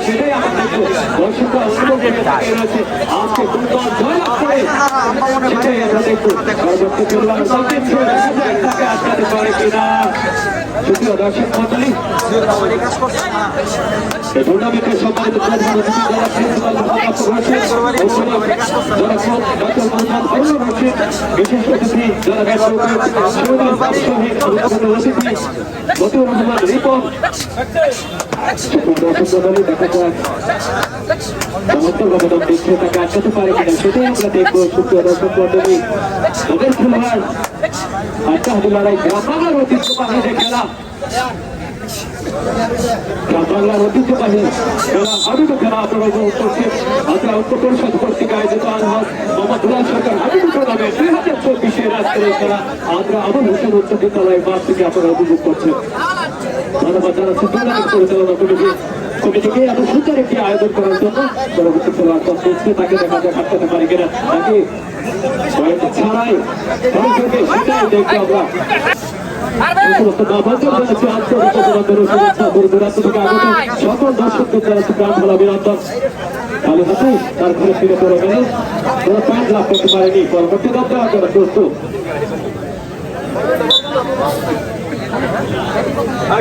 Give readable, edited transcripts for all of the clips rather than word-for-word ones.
সেটাই আমাদের দর্শকরা অনুভব রয়েছে আজকে দুর্বল জয়লাভ করে সেটাই আমরা দেখবো পরবর্তী খেলোয়াড়কে আটকাতে পারে কিনা। সুপ্রিয় দর্শক মন্ডলী, টুর্নামেন্টের সম্মানিত প্রধান অতিথি যারা প্রিন্সিপাল মোহাম্মদ রশিদ, যারা ডক্টর মোহাম্মদ হারুন রশিদ, বিশেষ অতিথি যারা অতিথি মতিউর রহমান রিপন। দর্শক মন্ডলী, দেখা যাক চমৎকার অবদান দিচ্ছে, তাকে আটকাতে পারে কিনা সেটাই আমরা দেখবো। সুপ্রিয় দর্শক মন্ডলী, তাদের খেলোয়াড় আজকে লড়াই গ্রাম বাংলার ঐতিহ্যবাহী খেলা, গ্রাম বাংলার ঐতিহ্যবাহী খেলা হাবিবু খেলা আপনারা উপভোগ করছেন। আমরা ঐক্য পরিষদ কর্তৃক আয়োজিত আলহাজ মোহাম্মদ দুলাল সরকার হাবিবু টুর্নামেন্ট 2024 আজকের এই খেলা আমরা আবুল হোসেন উচ্চ বিদ্যালয়ের মাঠ থেকে আপনারা উপভোগ করছেন। ধন্যবাদ জানাচ্ছি টুর্নামেন্ট পরিচালনা কমিটিকে এত সুন্দর একটি আয়োজন করার জন্য। পরবর্তী খেলোয়াড় করছে, তাকে দেখা যাক আটকাতে পারে কিনা, তাকে ছাড়াই সেটাই দেখবো আমরা। সকল দর্শকদের জানাচ্ছি প্রাণ ভোলা অভিনন্দন। খালি হাতে তার ঘরে ফিরে পড়ে গেলে কোনো পয়েন্ট লাভ করতে পারেনি। পরবর্তী দল দেওয়ার জন্য প্রস্তুত।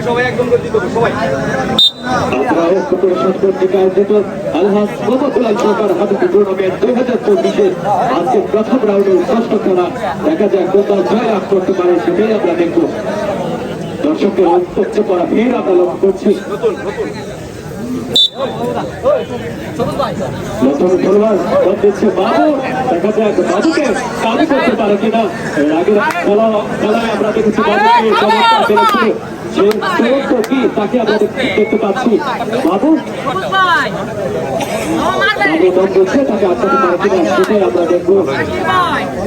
সবাই একদম সবাই আজকে প্রথম রাউন্ডের ষষ্ঠ খেলা, দেখা যাক কোন দল জয় লাভ করতে পারে সেটাই আমরা দেখব। দর্শকের উৎপত্তি করা ভিড় আমরা লক্ষ্য করছি। নতুন খেলোয়াড় দিচ্ছে বাবু, দেখা যাক বাবুকে কাবু করতে পারে কিনা। এর আগের খেলায় আমরা দেখেছি বাবুকে কি তাকে আমরা দেখতে পাচ্ছি। বাবু দম দিচ্ছে, তাকে আটকাতে পারে কিনা সেটাই আমরা দেখবো।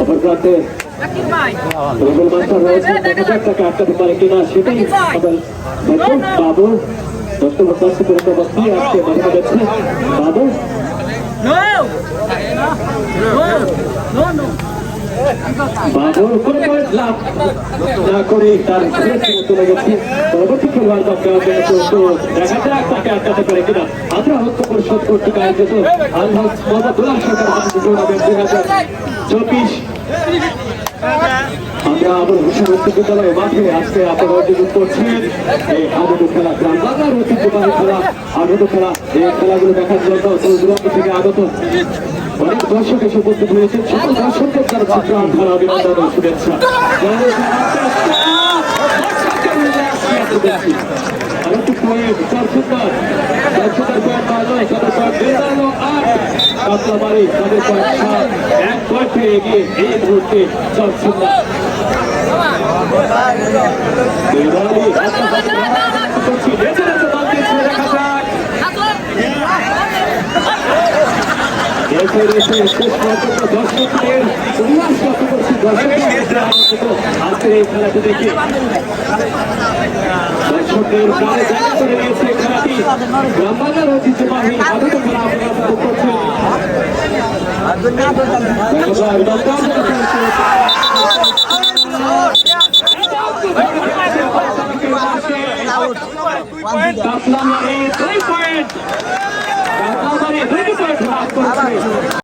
অপর প্রান্তে রুবেল মাস্টার রয়েছে, দেখা যাক তাকে আটকাতে পারে কিনা সেটাই দেখুন। বাবু দশটা পরিণত অবস্থায় আজকে মাঠে যাচ্ছে। বাবু বাবুর কোনো পয়েন্ট লাভ না করে তার চলে গেছে। পরবর্তী খেলোয়াড় দেখা যাক তাকে আটকাতে পারে কিনা। আমরা ঐক্য পরিষদ কর্তৃক আয়োজিত আলহাজ মোহাম্মদ দুলাল সরকার টুর্নামেন্ট 2024 আমরা আবুল হোসেন উচ্চ বিদ্যালয়ের মাঠে আজকে আপনারা উপভোগ করছেন এই হাডুডু খেলা, গ্রাম বাংলার ঐতিহ্যবাহী খেলা হাডুডু খেলা। এই খেলাগুলো দেখার জন্য দূরান্ত থেকে আগত অনেক দর্শক এসে উপস্থিত হয়েছেন। সকল দর্শকদের জানাচ্ছি প্রাণ ভরা অভিনন্দন ও শুভেচ্ছা। এক পয়েন্টে এগিয়ে এই মুহূর্তে আজকের এই খেলাটি দেখে দর্শকদের প্রাণে জায়গা করে নিয়েছে খেলাটি। গ্রাম বাংলার ঐতিহ্যবাহী হাডুডু খেলা আপনারা উপভোগ করছেন।